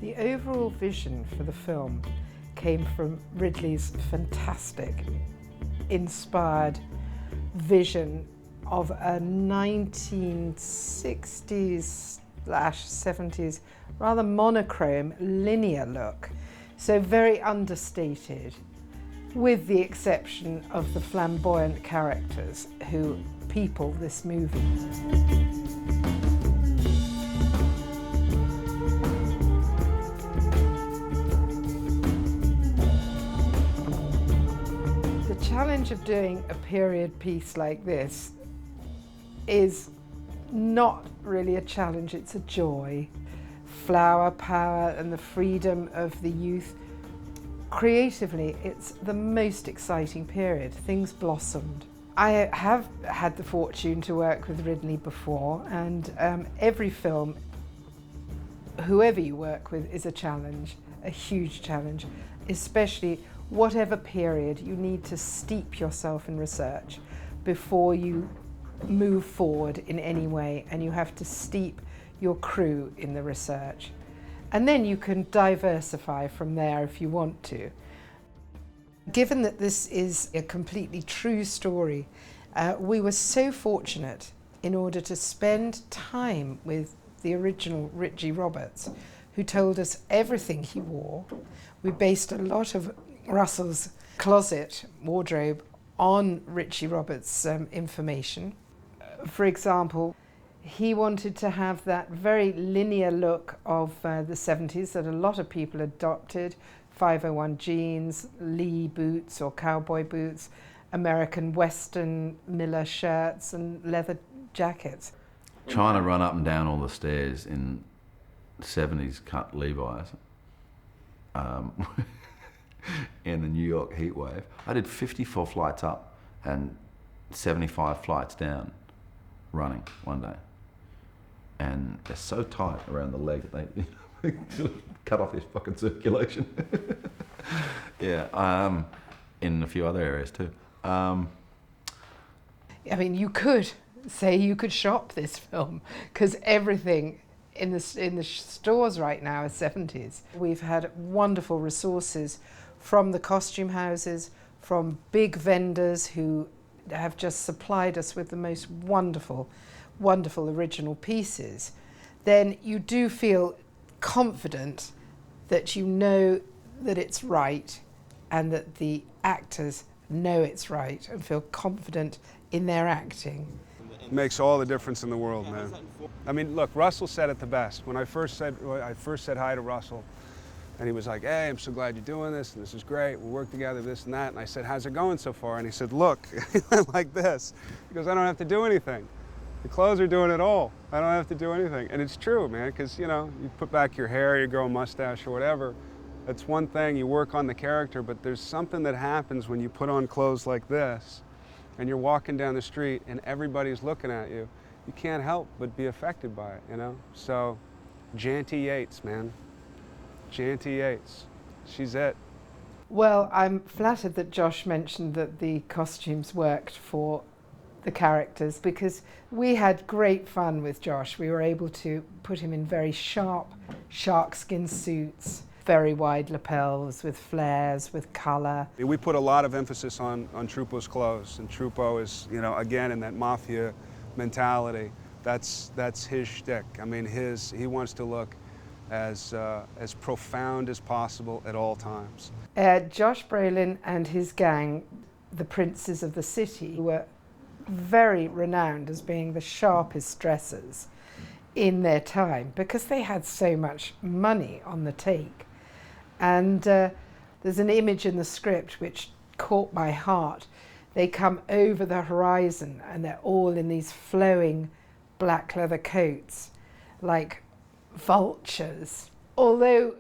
The overall vision for the film came from Ridley's fantastic, inspired vision of a 1960s/70s rather monochrome linear look, so very understated, with the exception of the flamboyant characters who people this movie. The challenge of doing a period piece like this is not really a challenge, it's a joy. Flower power and the freedom of the youth. Creatively, it's the most exciting period. Things blossomed. I have had the fortune to work with Ridley before, and every film, whoever you work with, is a challenge, a huge challenge, especially whatever period. You need to steep yourself in research before you move forward in any way, and you have to steep your crew in the research. And then you can diversify from there if you want to. Given that this is a completely true story, we were so fortunate in order to spend time with the original Richie Roberts, who told us everything he wore. We based a lot of Russell's closet wardrobe on Richie Roberts' information. For example, he wanted to have that very linear look of the 70s that a lot of people adopted. 501 jeans, Lee boots or cowboy boots, American Western Miller shirts and leather jackets. Trying to run up and down all the stairs in 70s cut Levi's in the New York heat wave. I did 54 flights up and 75 flights down running one day. And they're so tight around the leg that they cut off his fucking circulation. Yeah, in a few other areas too. I mean, you could say you could shop this film, because everything in the stores right now is 70s. We've had wonderful resources from the costume houses, from big vendors who have just supplied us with the most wonderful original pieces. Then you do feel confident that you know that it's right and that the actors know it's right and feel confident in their acting. Makes all the difference in the world, man. I mean, look, Russell said it the best. When I first said hi to Russell, and he was like, "Hey, I'm so glad you're doing this, and this is great. We'll work together, this and that." And I said, "How's it going so far?" And he said, "Look," like this. He goes, "I don't have to do anything. The clothes are doing it all. I don't have to do anything." And it's true, man, because, you know, you put back your hair, you grow a mustache or whatever. That's one thing, you work on the character, but there's something that happens when you put on clothes like this and you're walking down the street and everybody's looking at you. You can't help but be affected by it, you know? So, Janty Yates, man. Janty Yates. She's it. Well, I'm flattered that Josh mentioned that the costumes worked for the characters, because we had great fun with Josh. We were able to put him in very sharp sharkskin suits, very wide lapels with flares, with colour. We put a lot of emphasis on Trupo's clothes, and Trupo is, you know, again, in that mafia mentality. That's his shtick. I mean, he wants to look as profound as possible at all times. Josh Brolin and his gang, the Princes of the City, were very renowned as being the sharpest dressers in their time, because they had so much money on the take. And there's an image in the script which caught my heart. They come over the horizon and they're all in these flowing black leather coats, like vultures. Although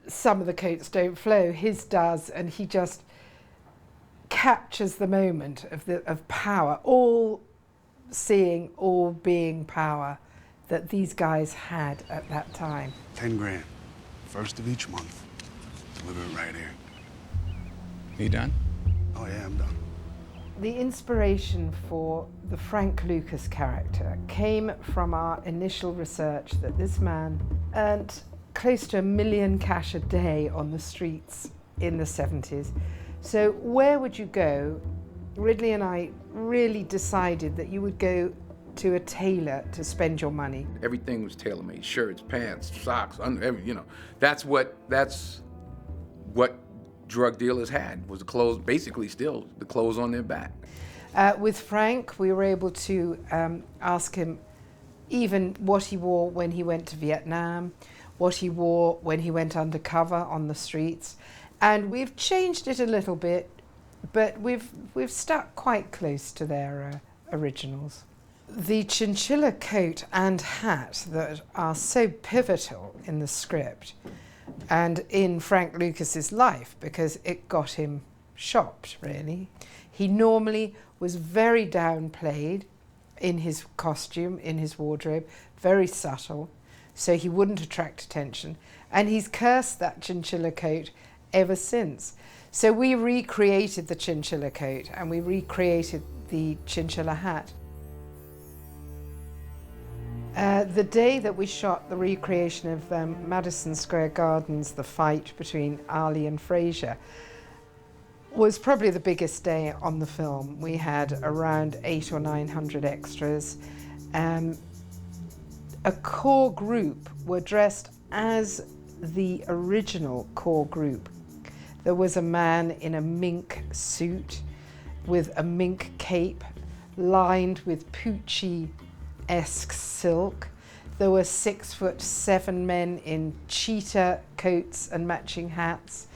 some of the coats don't flow, his does, and he just captures the moment of power, all seeing, all being power that these guys had at that time. 10 grand, first of each month. Deliver it right here. You done? Oh yeah, I'm done. The inspiration for the Frank Lucas character came from our initial research that this man earned close to $1 million cash a day on the streets in the 70s. So where would you go? Ridley and I really decided that you would go to a tailor to spend your money. Everything was tailor-made: shirts, pants, socks, that's what drug dealers had, was the clothes, basically still the clothes on their back. With Frank, we were able to ask him even what he wore when he went to Vietnam, what he wore when he went undercover on the streets, and we've changed it a little bit, but we've stuck quite close to their originals. The chinchilla coat and hat that are so pivotal in the script and in Frank Lucas's life, because it got him shopped, really. He normally was very downplayed in his costume, in his wardrobe, very subtle, so he wouldn't attract attention. And he's cursed that chinchilla coat ever since. So we recreated the chinchilla coat and we recreated the chinchilla hat. The day that we shot the recreation of Madison Square Garden's The Fight between Ali and Frazier was probably the biggest day on the film. We had around 800 or 900 extras. A core group were dressed as the original core group. There was a man in a mink suit with a mink cape lined with Poochie-esque silk. There were 6'7" men in cheetah coats and matching hats.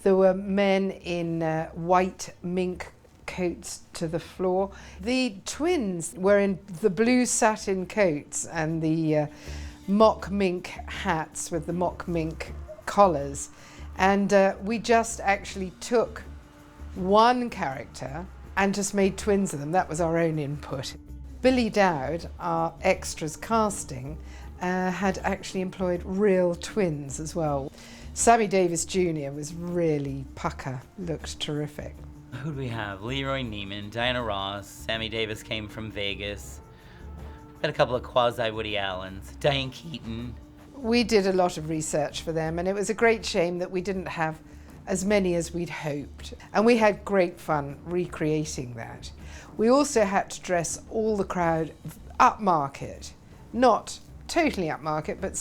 There were men in white mink coats to the floor. The twins were in the blue satin coats and the mock mink hats with the mock mink collars. And we just actually took one character and just made twins of them. That was our own input. Billy Dowd, our extras casting, had actually employed real twins as well. Sammy Davis Jr. was really pucker, looked terrific. Who do we have? Leroy Neiman, Diana Ross, Sammy Davis came from Vegas. We had a couple of quasi-Woody Allens, Diane Keaton. We did a lot of research for them, and it was a great shame that we didn't have as many as we'd hoped. And we had great fun recreating that. We also had to dress all the crowd upmarket, not totally upmarket, but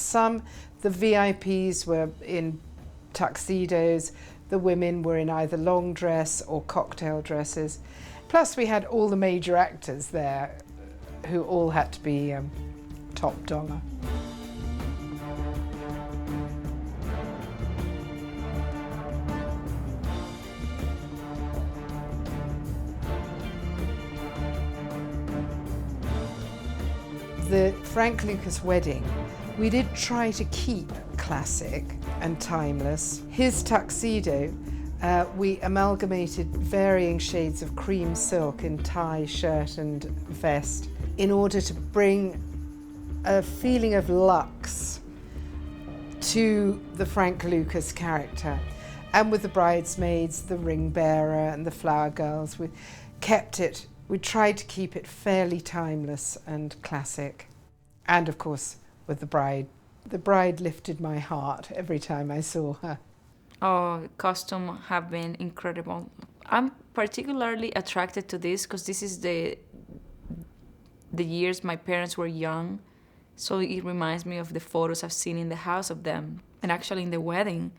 the VIPs were in tuxedos, the women were in either long dress or cocktail dresses. Plus we had all the major actors there who all had to be top dollar. The Frank Lucas wedding, we did try to keep classic and timeless. His tuxedo, we amalgamated varying shades of cream silk in tie, shirt and vest in order to bring a feeling of luxe to the Frank Lucas character. And with the bridesmaids, the ring bearer and the flower girls, we tried to keep it fairly timeless and classic. And of course, with the bride lifted my heart every time I saw her. Oh, costume have been incredible. I'm particularly attracted to this because this is the years my parents were young. So it reminds me of the photos I've seen in the house of them. And actually in the wedding,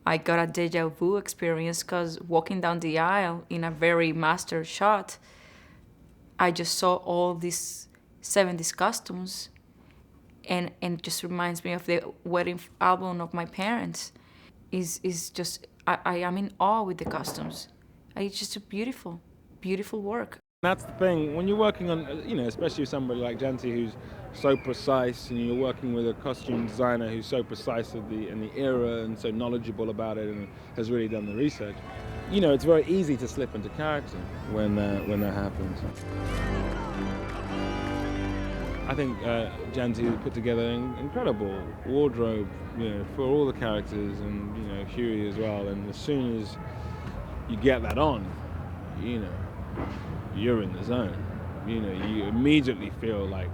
I got a deja vu experience because walking down the aisle in a very master shot, I just saw all these 70s costumes, and it just reminds me of the wedding album of my parents. Is just I am in awe with the costumes. It's just a beautiful, beautiful work. That's the thing when you're working on, especially with somebody like Janty who's so precise, and you're working with a costume designer who's so precise in the era and so knowledgeable about it and has really done the research. It's very easy to slip into character when that happens. I think Janty put together an incredible wardrobe, for all the characters, and Huey as well. And as soon as you get that on, you're in the zone. You know, you immediately feel like,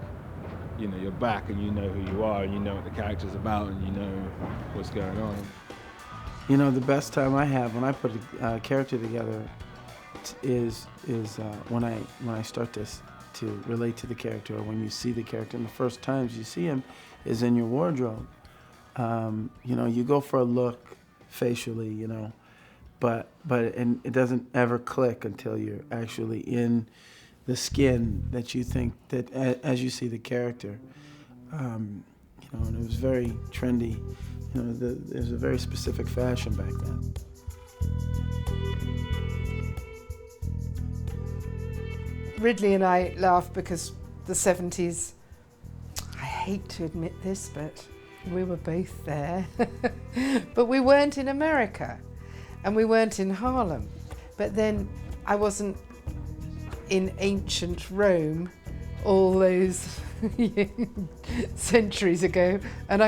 you know, you're back and you know who you are and you know what the character's about and you know what's going on. You know, the best time I have when I put a character together is when I start to relate to the character, or when you see the character. And the first times you see him is in your wardrobe. You know, you go for a look facially, you know, but it doesn't ever click until you're actually in the skin that you think that as you see the character. You know, and it was very trendy. You know, there's a very specific fashion back then. Ridley and I laugh because the 70s, I hate to admit this, but we were both there. But we weren't in America and we weren't in Harlem. But then I wasn't in ancient Rome all those centuries ago, and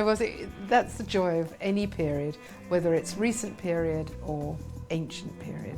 that's the joy of any period, whether it's recent period or ancient period.